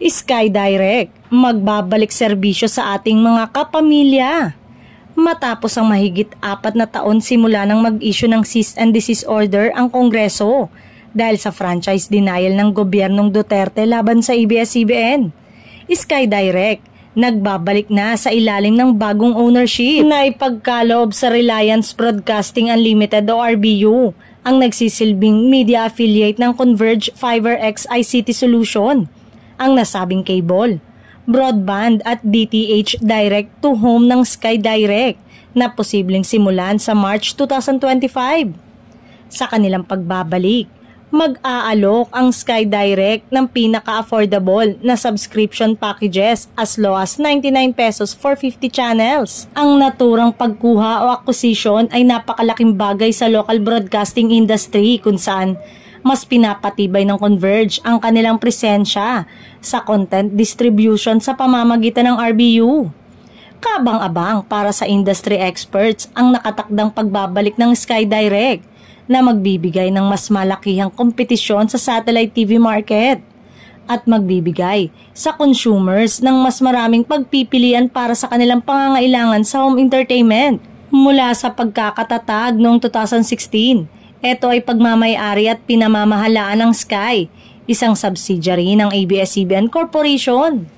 Sky Direct, magbabalik serbisyo sa ating mga kapamilya. Matapos ang mahigit 4 na taon simula nang mag-issue ng cease and desist order ang Kongreso dahil sa franchise denial ng gobyernong Duterte laban sa ABS-CBN. Sky Direct, nagbabalik na sa ilalim ng bagong ownership na ipagkaloob sa Reliance Broadcasting Unlimited o RBU, ang nagsisilbing media affiliate ng Converge FiberX ICT Solution. Ang nasabing cable, broadband at DTH direct to home ng Sky Direct na posibleng simulan sa March 2025. Sa kanilang pagbabalik, mag-aalok ang Sky Direct ng pinaka-affordable na subscription packages as low as 99 pesos for 50 channels. Ang naturang pagkuha o acquisition ay napakalaking bagay sa local broadcasting industry kung saan mas pinapatibay ng Converge ang kanilang presensya sa content distribution sa pamamagitan ng RBU. Kabang-abang para sa industry experts ang nakatakdang pagbabalik ng Sky Direct na magbibigay ng mas malakihang kompetisyon sa satellite TV market at magbibigay sa consumers ng mas maraming pagpipilian para sa kanilang pangangailangan sa home entertainment. Mula sa pagkakatatag noong 2016, ito ay pagmamay-ari at pinamamahalaan ng Sky, isang subsidiary ng ABS-CBN Corporation.